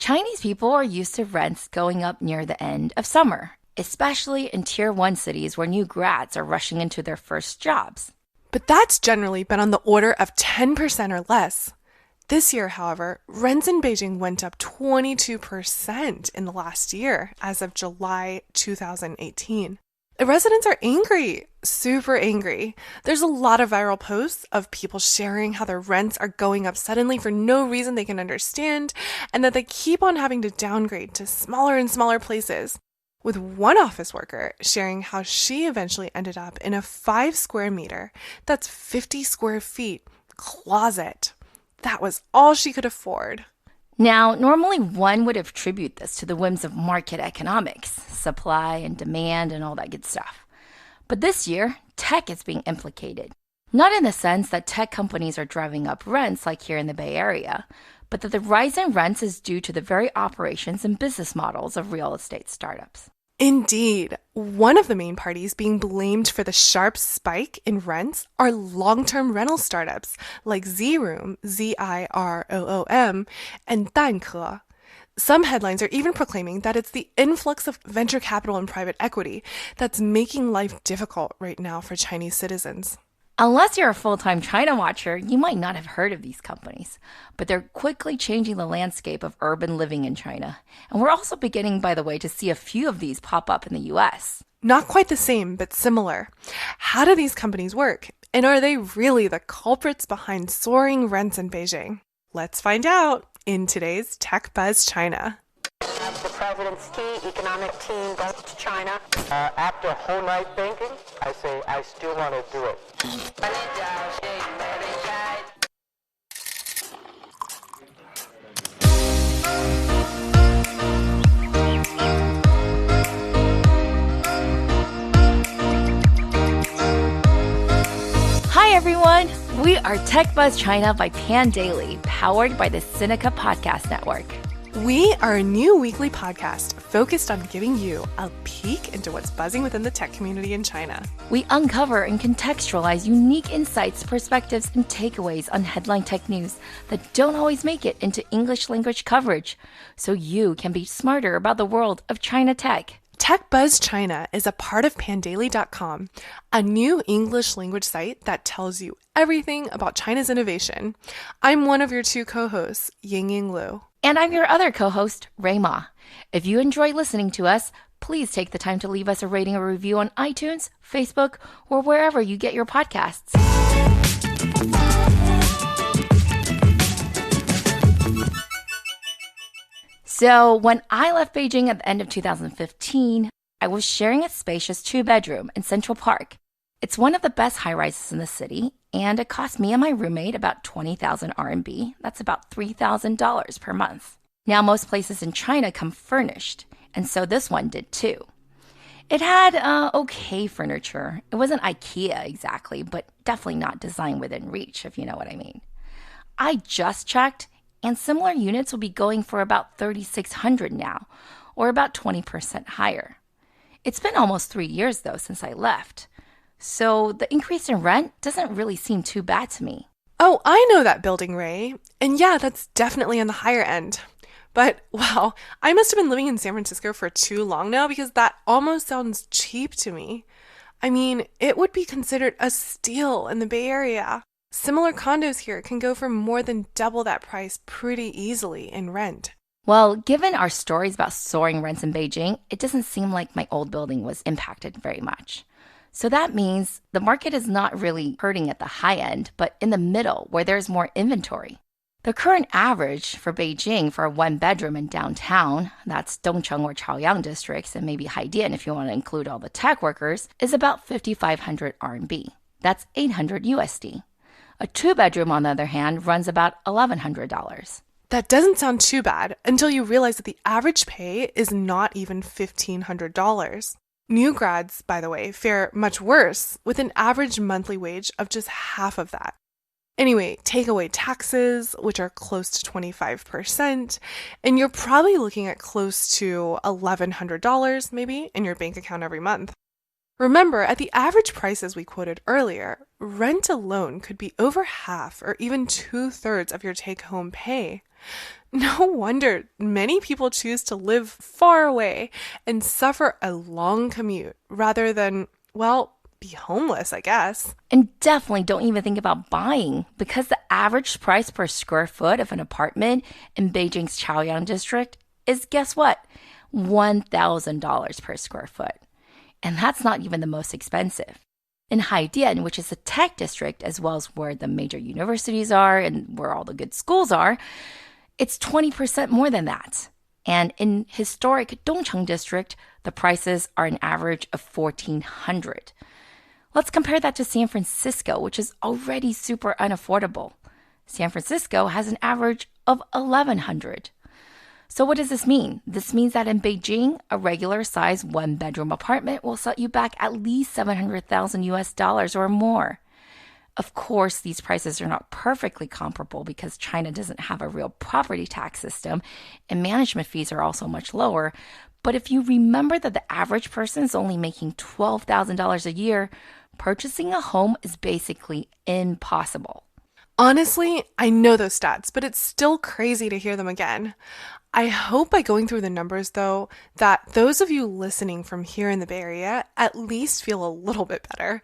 Chinese people are used to rents going up near the end of summer, especially in Tier 1 cities where new grads are rushing into their first jobs. But that's generally been on the order of 10% or less. This year, however, rents in Beijing went up 22% in the last year as of July 2018. The residents are angry, super angry. There's a lot of viral posts of people sharing how their rents are going up suddenly for no reason they can understand, and that they keep on having to downgrade to smaller and smaller places. With one office worker sharing how she eventually ended up in a 5 square meter, that's 50 square feet, closet. That was all she could afford. Now, normally one would attribute this to the whims of market economics, supply and demand and all that good stuff. But this year, tech is being implicated. Not in the sense that tech companies are driving up rents like here in the Bay Area, but that the rise in rents is due to the very operations and business models of real estate startups. Indeed, one of the main parties being blamed for the sharp spike in rents are long-term rental startups like Zroom, Ziroom, and Danke. Some headlines are even proclaiming that it's the influx of venture capital and private equity that's making life difficult right now for Chinese citizens. Unless you're a full-time China watcher, you might not have heard of these companies, but they're quickly changing the landscape of urban living in China. And we're also beginning, by the way, to see a few of these pop up in the US. Not quite the same, but similar. How do these companies work? And are they really the culprits behind soaring rents in Beijing? Let's find out in today's Tech Buzz China. The president's key economic team goes to China. After a whole night thinking, I say I still want to do it. Hi everyone! We are Tech Buzz China by Pan Daily, powered by the Sinica Podcast Network. We are a new weekly podcast focused on giving you a peek into what's buzzing within the tech community in China. We uncover and contextualize unique insights, perspectives, and takeaways on headline tech news that don't always make it into English language coverage, so you can be smarter about the world of China tech. Tech Buzz China is a part of pandaily.com, a new English language site that tells you everything about China's innovation. I'm one of your two co-hosts, Ying-Ying Lu. And I'm your other co-host, Rui Ma. If you enjoy listening to us, please take the time to leave us a rating or review on iTunes, Facebook, or wherever you get your podcasts. So when I left Beijing at the end of 2015, I was sharing a spacious 2-bedroom in Central Park. It's one of the best high-rises in the city, and it cost me and my roommate about 20,000 RMB. That's about $3,000 per month. Now, most places in China come furnished, and so this one did too. It had okay furniture. It wasn't IKEA exactly, but definitely not design within reach, if you know what I mean. I just checked, and similar units will be going for about 3,600 now, or about 20% higher. It's been almost 3 years, though, since I left. So the increase in rent doesn't really seem too bad to me. Oh, I know that building, Ray. And yeah, that's definitely on the higher end. But, wow, I must have been living in San Francisco for too long now because that almost sounds cheap to me. I mean, it would be considered a steal in the Bay Area. Similar condos here can go for more than double that price pretty easily in rent. Well, given our stories about soaring rents in Beijing, it doesn't seem like my old building was impacted very much. So that means the market is not really hurting at the high end, but in the middle where there's more inventory. The current average for Beijing for a 1-bedroom in downtown, that's Dongcheng or Chaoyang districts, and maybe Haidian if you want to include all the tech workers, is about 5,500 RMB. That's 800 USD. A 2-bedroom, on the other hand, runs about $1,100. That doesn't sound too bad until you realize that the average pay is not even $1,500. New grads, by the way, fare much worse with an average monthly wage of just half of that. Anyway, take away taxes, which are close to 25%, and you're probably looking at close to $1,100 maybe in your bank account every month. Remember, at the average prices we quoted earlier, rent alone could be over half or even 2/3 of your take-home pay. No wonder many people choose to live far away and suffer a long commute rather than, well, be homeless, I guess. And definitely don't even think about buying because the average price per square foot of an apartment in Beijing's Chaoyang district is, guess what? $1,000 per square foot. And that's not even the most expensive. In Haidian, which is a tech district as well as where the major universities are and where all the good schools are, it's 20% more than that. And in historic Dongcheng district, the prices are an average of $1,400. Let's compare that to San Francisco, which is already super unaffordable. San Francisco has an average of $1,100. So what does this mean? This means that in Beijing, a regular size one-bedroom apartment will set you back at least $700,000 US or more. Of course, these prices are not perfectly comparable because China doesn't have a real property tax system and management fees are also much lower. But if you remember that the average person is only making $12,000 a year, purchasing a home is basically impossible. Honestly, I know those stats, but it's still crazy to hear them again. I hope by going through the numbers, though, that those of you listening from here in the Bay Area at least feel a little bit better.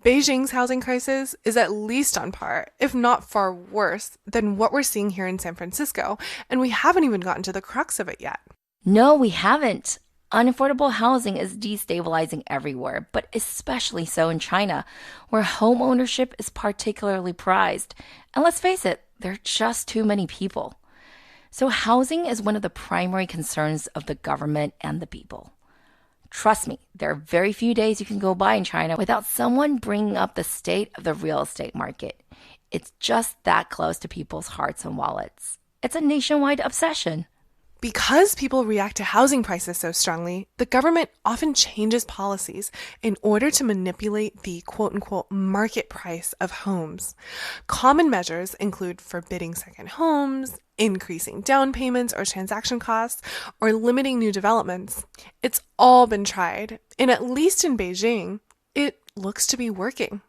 Beijing's housing crisis is at least on par, if not far worse, than what we're seeing here in San Francisco, and we haven't even gotten to the crux of it yet. No, we haven't. Unaffordable housing is destabilizing everywhere, but especially so in China, where home ownership is particularly prized. And let's face it, there are just too many people. So housing is one of the primary concerns of the government and the people. Trust me, there are very few days you can go by in China without someone bringing up the state of the real estate market. It's just that close to people's hearts and wallets. It's a nationwide obsession. Because people react to housing prices so strongly, the government often changes policies in order to manipulate the quote-unquote market price of homes. Common measures include forbidding second homes, increasing down payments or transaction costs, or limiting new developments. It's all been tried, and at least in Beijing, it looks to be working.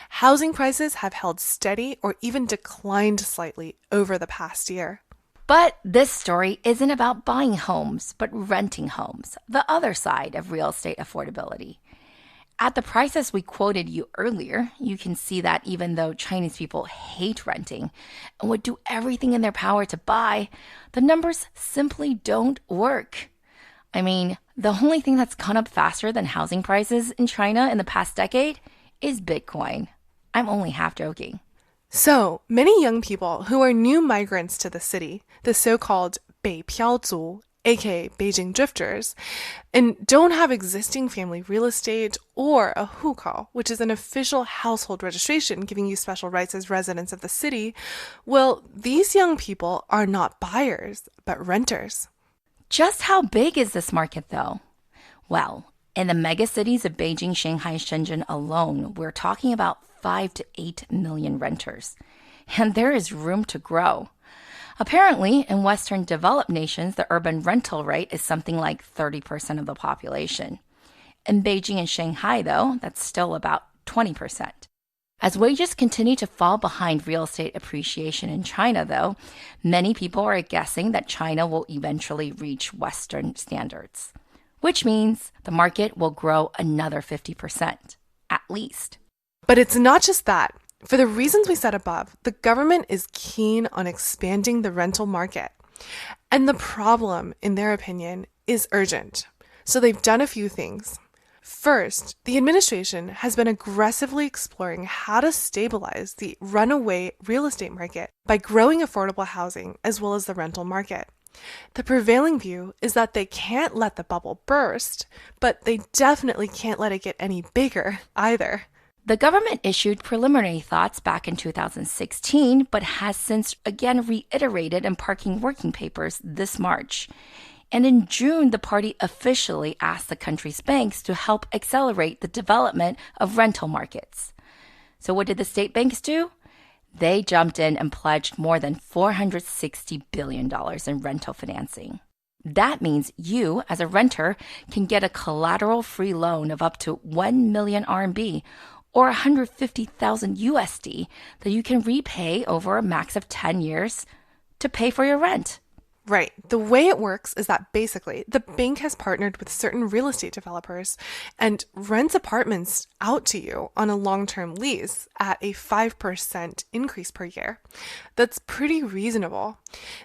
Housing prices have held steady or even declined slightly over the past year. But this story isn't about buying homes, but renting homes, the other side of real estate affordability. At the prices we quoted you earlier, you can see that even though Chinese people hate renting and would do everything in their power to buy, the numbers simply don't work. I mean, the only thing that's gone up faster than housing prices in China in the past decade is Bitcoin. I'm only half joking. So, many young people who are new migrants to the city, the so-called 北漂族, aka Beijing drifters, and don't have existing family real estate or a hukou, which is an official household registration giving you special rights as residents of the city, well, these young people are not buyers, but renters. Just how big is this market, though? Well, in the mega cities of Beijing, Shanghai, Shenzhen alone, we're talking about 5 to 8 million renters. And there is room to grow. Apparently, in Western developed nations, the urban rental rate is something like 30% of the population. In Beijing and Shanghai, though, that's still about 20%. As wages continue to fall behind real estate appreciation in China, though, many people are guessing that China will eventually reach Western standards, which means the market will grow another 50%, at least. But it's not just that. For the reasons we said above, the government is keen on expanding the rental market. And the problem, in their opinion, is urgent. So they've done a few things. First, the administration has been aggressively exploring how to stabilize the runaway real estate market by growing affordable housing as well as the rental market. The prevailing view is that they can't let the bubble burst, but they definitely can't let it get any bigger either. The government issued preliminary thoughts back in 2016, but has since again reiterated in parking working papers this March. And in June, the party officially asked the country's banks to help accelerate the development of rental markets. So what did the state banks do? They jumped in and pledged more than $460 billion in rental financing. That means you, as a renter, can get a collateral-free loan of up to 1 million RMB or 150,000 USD that you can repay over a max of 10 years to pay for your rent. Right. The way it works is that basically the bank has partnered with certain real estate developers and rents apartments out to you on a long-term lease at a 5% increase per year. That's pretty reasonable.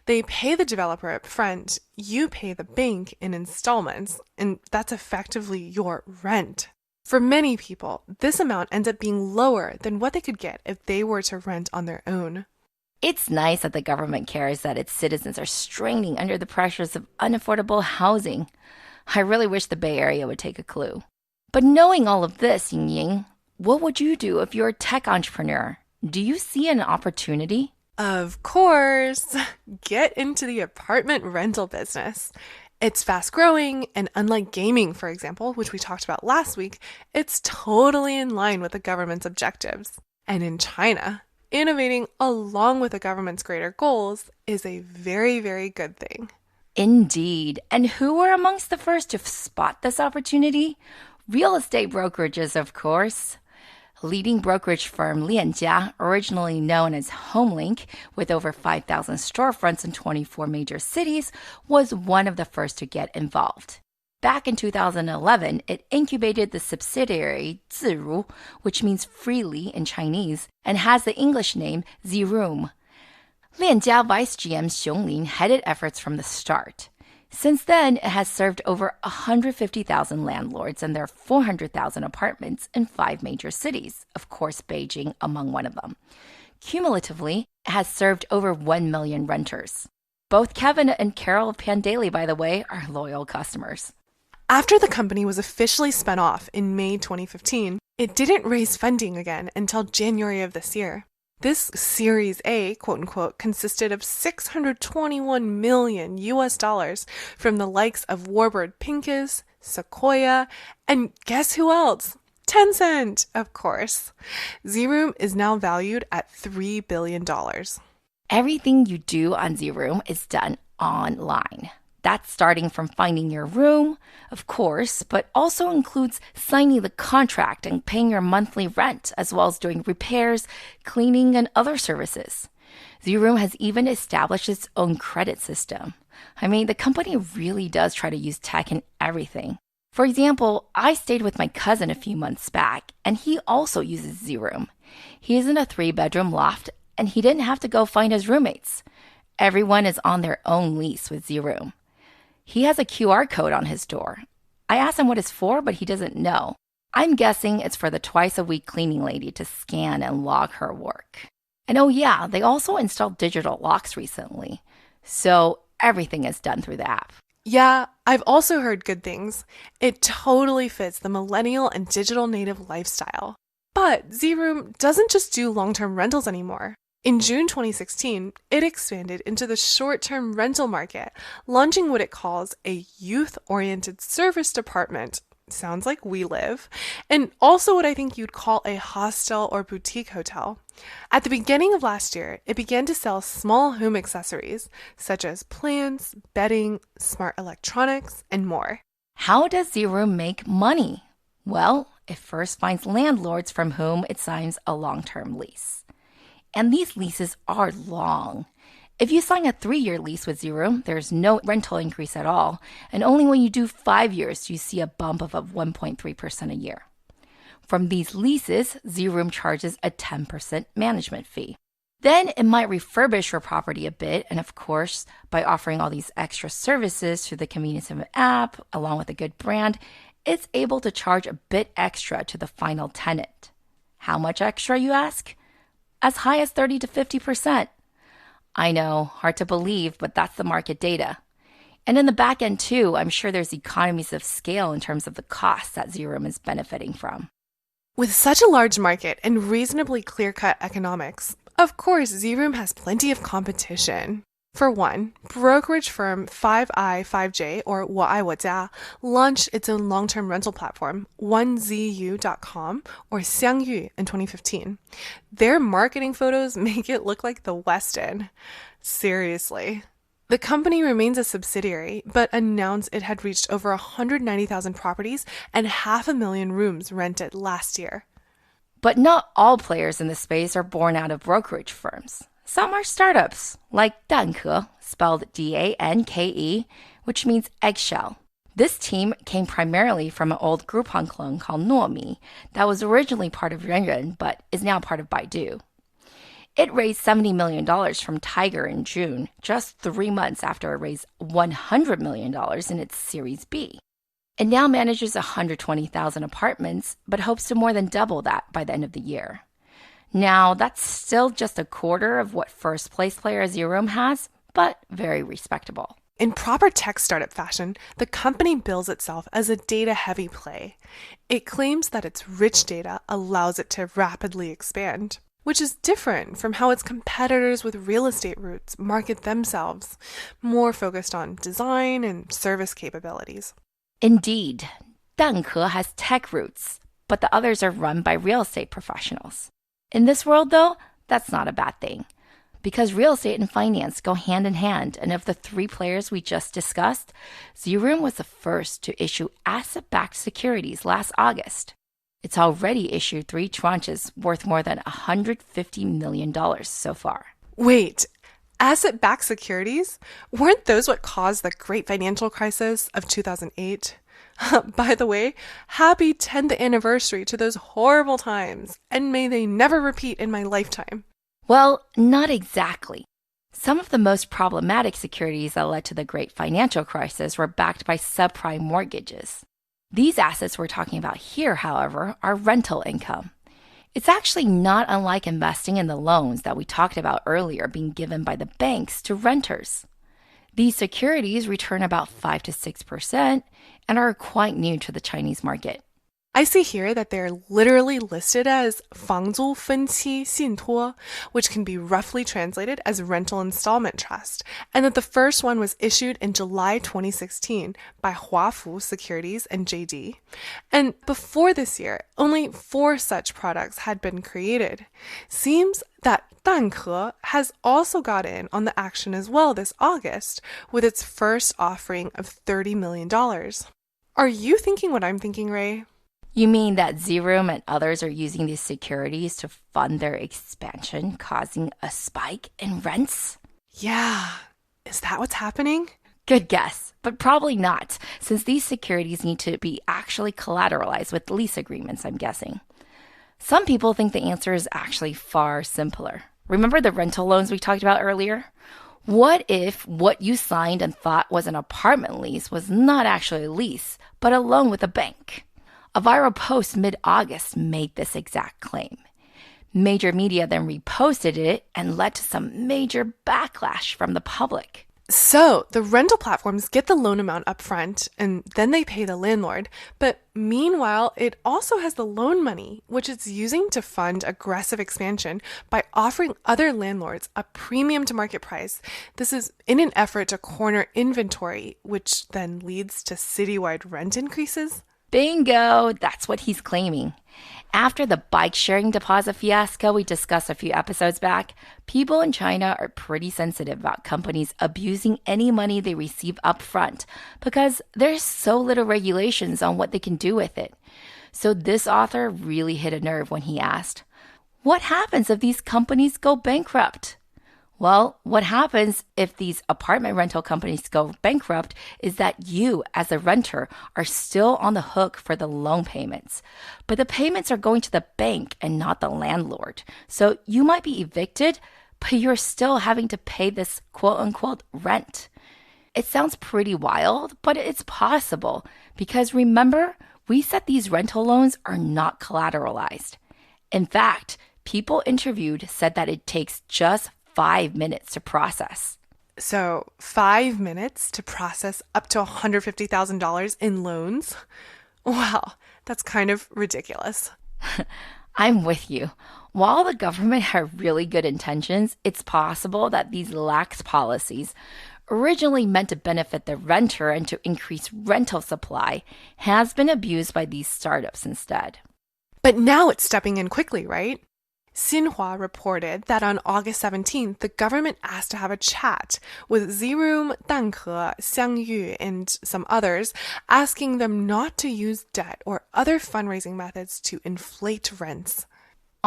They pay the developer up front, you pay the bank in installments, and that's effectively your rent. For many people, this amount ends up being lower than what they could get if they were to rent on their own. It's nice that the government cares that its citizens are straining under the pressures of unaffordable housing. I really wish the Bay Area would take a clue. But knowing all of this, Ying-Ying, what would you do if you're a tech entrepreneur? Do you see an opportunity? Of course, get into the apartment rental business. It's fast growing, and unlike gaming, for example, which we talked about last week, it's totally in line with the government's objectives. And in China, innovating along with the government's greater goals is a very, very good thing. Indeed. And who were amongst the first to spot this opportunity? Real estate brokerages, of course. Leading brokerage firm Lianjia, originally known as HomeLink, with over 5,000 storefronts in 24 major cities, was one of the first to get involved. Back in 2011, it incubated the subsidiary Zroom, which means freely in Chinese, and has the English name Zroom. Lianjia Vice GM Xiong headed efforts from the start. Since then, it has served over 150,000 landlords and their 400,000 apartments in 5 major cities, of course Beijing among one of them. Cumulatively, it has served over 1 million renters. Both Kevin and Carol Pandaley, by the way, are loyal customers. After the company was officially spun off in May 2015, it didn't raise funding again until January of this year. This Series A, quote unquote, consisted of $621 million from the likes of Warbird Pincus, Sequoia, and guess who else? Tencent, of course. Zroom is now valued at $3 billion. Everything you do on Zroom is done online. That's starting from finding your room, of course, but also includes signing the contract and paying your monthly rent, as well as doing repairs, cleaning, and other services. Zroom has even established its own credit system. I mean, the company really does try to use tech in everything. For example, I stayed with my cousin a few months back, and he also uses Zroom. He is in a 3-bedroom loft, and he didn't have to go find his roommates. Everyone is on their own lease with Zroom. He has a QR code on his door. I asked him what it's for, but he doesn't know. I'm guessing it's for the twice-a-week cleaning lady to scan and log her work. And oh yeah, they also installed digital locks recently. So everything is done through the app. Yeah, I've also heard good things. It totally fits the millennial and digital native lifestyle. But Zroom doesn't just do long-term rentals anymore. In June 2016, it expanded into the short-term rental market, launching what it calls a youth-oriented service department. Sounds like We Live. And also what I think you'd call a hostel or boutique hotel. At the beginning of last year, it began to sell small home accessories, such as plants, bedding, smart electronics, and more. How does Zroom make money? Well, it first finds landlords from whom it signs a long-term lease. And these leases are long. If you sign a 3-year lease with Zroom, there's no rental increase at all, and only when you do 5 years do you see a bump of 1.3% a year. From these leases, Zroom charges a 10% management fee. Then it might refurbish your property a bit, and of course, by offering all these extra services through the convenience of an app, along with a good brand, it's able to charge a bit extra to the final tenant. How much extra, you ask? As high as 30 to 50%. I know, hard to believe, but that's the market data. And in the back end too, I'm sure there's economies of scale in terms of the costs that Zroom is benefiting from. With such a large market and reasonably clear-cut economics, of course, Zroom has plenty of competition. For one, brokerage firm 5i5j, or 我爱我家, launched its own long-term rental platform, 1zu.com, or Xiangyu, in 2015. Their marketing photos make it look like the West End. Seriously. The company remains a subsidiary, but announced it had reached over 190,000 properties and 500,000 rooms rented last year. But not all players in this space are born out of brokerage firms. Some are startups, like Danke, spelled Danke, which means eggshell. This team came primarily from an old Groupon clone called Nuomi that was originally part of Yuan but is now part of Baidu. It raised $70 million from Tiger in June, just 3 months after it raised $100 million in its Series B. It now manages 120,000 apartments, but hopes to more than double that by the end of the year. Now, that's still just a quarter of what first-place player Zroom has, but very respectable. In proper tech startup fashion, the company bills itself as a data-heavy play. It claims that its rich data allows it to rapidly expand, which is different from how its competitors with real estate roots market themselves, more focused on design and service capabilities. Indeed, Danke has tech roots, but the others are run by real estate professionals. In this world, though, that's not a bad thing, because real estate and finance go hand in hand, and of the 3 players we just discussed, Zroom was the first to issue asset-backed securities last August. It's already issued 3 tranches worth more than $150 million so far. Wait, asset-backed securities? Weren't those what caused the great financial crisis of 2008? By the way, happy 10th anniversary to those horrible times, and may they never repeat in my lifetime. Well, not exactly. Some of the most problematic securities that led to the great financial crisis were backed by subprime mortgages. These assets we're talking about here, however, are rental income. It's actually not unlike investing in the loans that we talked about earlier being given by the banks to renters. These securities return about 5 to 6% and are quite new to the Chinese market. I see here that they're literally listed as 房租分期信托, which can be roughly translated as rental installment trust, and that the first one was issued in July 2016 by Huafu Securities and JD. And before this year, only 4 such products had been created. Seems that Danke has also got in on the action as well this August with its first offering of $30 million. Are you thinking what I'm thinking, Ray? You mean that Zroom and others are using these securities to fund their expansion, causing a spike in rents? Yeah. Is that what's happening? Good guess, but probably not, since these securities need to be actually collateralized with lease agreements, I'm guessing. Some people think the answer is actually far simpler. Remember the rental loans we talked about earlier? What if what you signed and thought was an apartment lease was not actually a lease, but a loan with a bank? A viral post mid-August made this exact claim. Major media then reposted it and led to some major backlash from the public. So, the rental platforms get the loan amount up front, and then they pay the landlord. But meanwhile, it also has the loan money, which it's using to fund aggressive expansion by offering other landlords a premium to market price. This is in an effort to corner inventory, which then leads to citywide rent increases. Bingo! That's what he's claiming. After the bike-sharing deposit fiasco we discussed a few episodes back, people in China are pretty sensitive about companies abusing any money they receive up front because there's so little regulations on what they can do with it. So this author really hit a nerve when he asked, what happens if these companies go bankrupt? Well, what happens if these apartment rental companies go bankrupt is that you, as a renter, are still on the hook for the loan payments. But the payments are going to the bank and not the landlord. So you might be evicted, but you're still having to pay this quote-unquote rent. It sounds pretty wild, but it's possible. Because remember, we said these rental loans are not collateralized. In fact, people interviewed said that it takes just 5 minutes to process. So 5 minutes to process up to $150,000 in loans? Wow, that's kind of ridiculous. I'm with you. While the government had really good intentions, it's possible that these lax policies, originally meant to benefit the renter and to increase rental supply, has been abused by these startups instead. But now it's stepping in quickly, right? Xinhua reported that on August 17th, the government asked to have a chat with Zroom, Danke, Xiangyu, and some others, asking them not to use debt or other fundraising methods to inflate rents.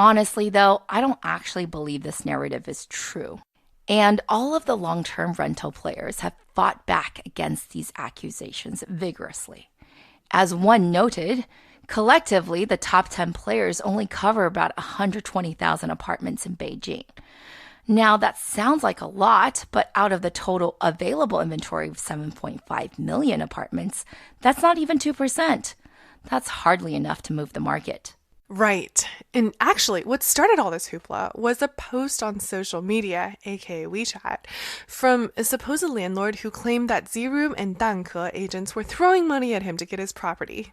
Honestly, though, I don't actually believe this narrative is true. And all of the long-term rental players have fought back against these accusations vigorously. As one noted, collectively, the top 10 players only cover about 120,000 apartments in Beijing. Now, that sounds like a lot, but out of the total available inventory of 7.5 million apartments, that's not even 2%. That's hardly enough to move the market. Right. And actually, what started all this hoopla was a post on social media, aka WeChat, from a supposed landlord who claimed that Zroom and Danke agents were throwing money at him to get his property.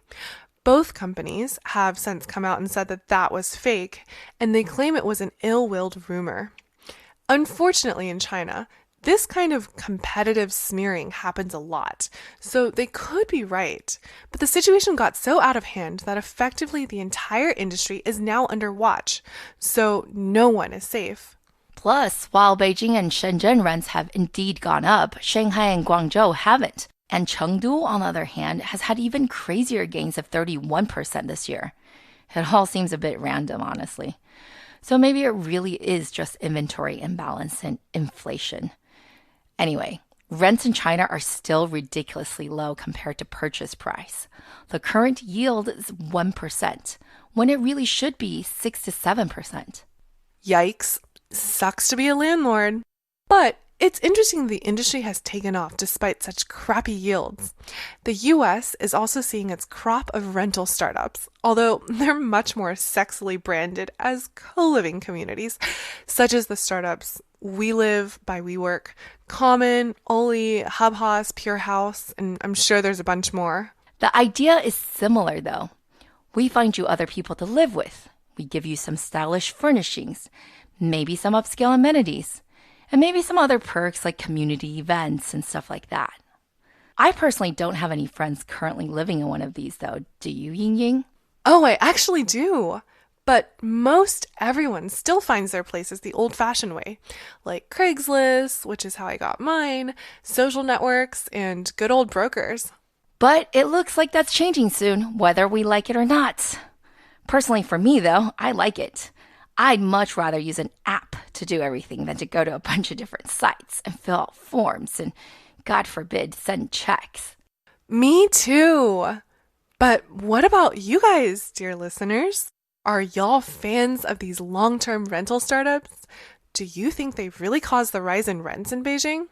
Both companies have since come out and said that that was fake, and they claim it was an ill-willed rumor. Unfortunately, in China, this kind of competitive smearing happens a lot, so they could be right. But the situation got so out of hand that effectively the entire industry is now under watch, so no one is safe. Plus, while Beijing and Shenzhen rents have indeed gone up, Shanghai and Guangzhou haven't. And Chengdu, on the other hand, has had even crazier gains of 31% this year. It all seems a bit random, honestly. So maybe it really is just inventory imbalance and inflation. Anyway, rents in China are still ridiculously low compared to purchase price. The current yield is 1%, when it really should be 6 to 7%. Yikes. Sucks to be a landlord. But it's interesting the industry has taken off despite such crappy yields. The US is also seeing its crop of rental startups, although they're much more sexily branded as co-living communities, such as the startups We Live by WeWork, Common, Oli, Hubhouse, Pure House, and I'm sure there's a bunch more. The idea is similar, though. We find you other people to live with. We give you some stylish furnishings, maybe some upscale amenities, and maybe some other perks like community events and stuff like that. I personally don't have any friends currently living in one of these, though. Do you, Ying-Ying? Oh, I actually do. But most everyone still finds their places the old-fashioned way, like Craigslist, which is how I got mine, social networks, and good old brokers. But it looks like that's changing soon, whether we like it or not. Personally, for me, though, I like it. I'd much rather use an app to do everything than to go to a bunch of different sites and fill out forms and, God forbid, send checks. Me too. But what about you guys, dear listeners? Are y'all fans of these long-term rental startups? Do you think they've really caused the rise in rents in Beijing?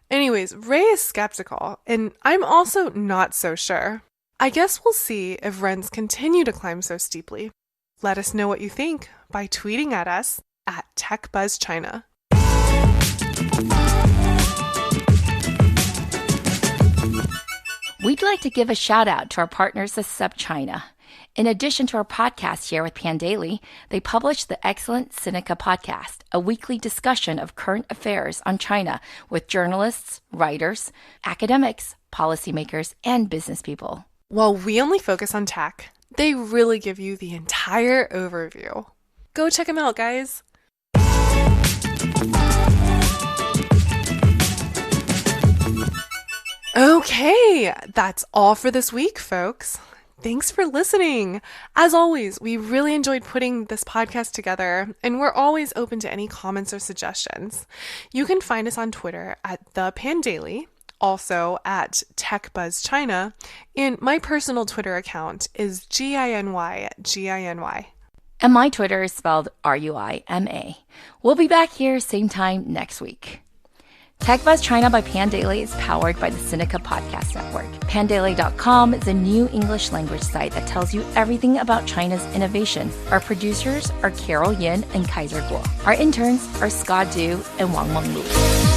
Anyways, Ray is skeptical, and I'm also not so sure. I guess we'll see if rents continue to climb so steeply. Let us know what you think by tweeting at us at TechBuzzChina. We'd like to give a shout out to our partners at SupChina. In addition to our podcast here with Pandaily, they publish the excellent Sinica podcast, a weekly discussion of current affairs on China with journalists, writers, academics, policymakers, and business people. While we only focus on tech, they really give you the entire overview. Go check them out, guys. Okay, that's all for this week, folks. Thanks for listening. As always, we really enjoyed putting this podcast together, and we're always open to any comments or suggestions. You can find us on Twitter at The Pandaily, also at TechBuzzChina, and my personal Twitter account is GINY. And my Twitter is spelled RUIMA. We'll be back here same time next week. TechBuzz China by Pandaily is powered by the Sinica Podcast Network. Pandaily.com is a new English language site that tells you everything about China's innovation. Our producers are Carol Yin and Kaiser Guo. Our interns are Scott Du and Wang Menglu.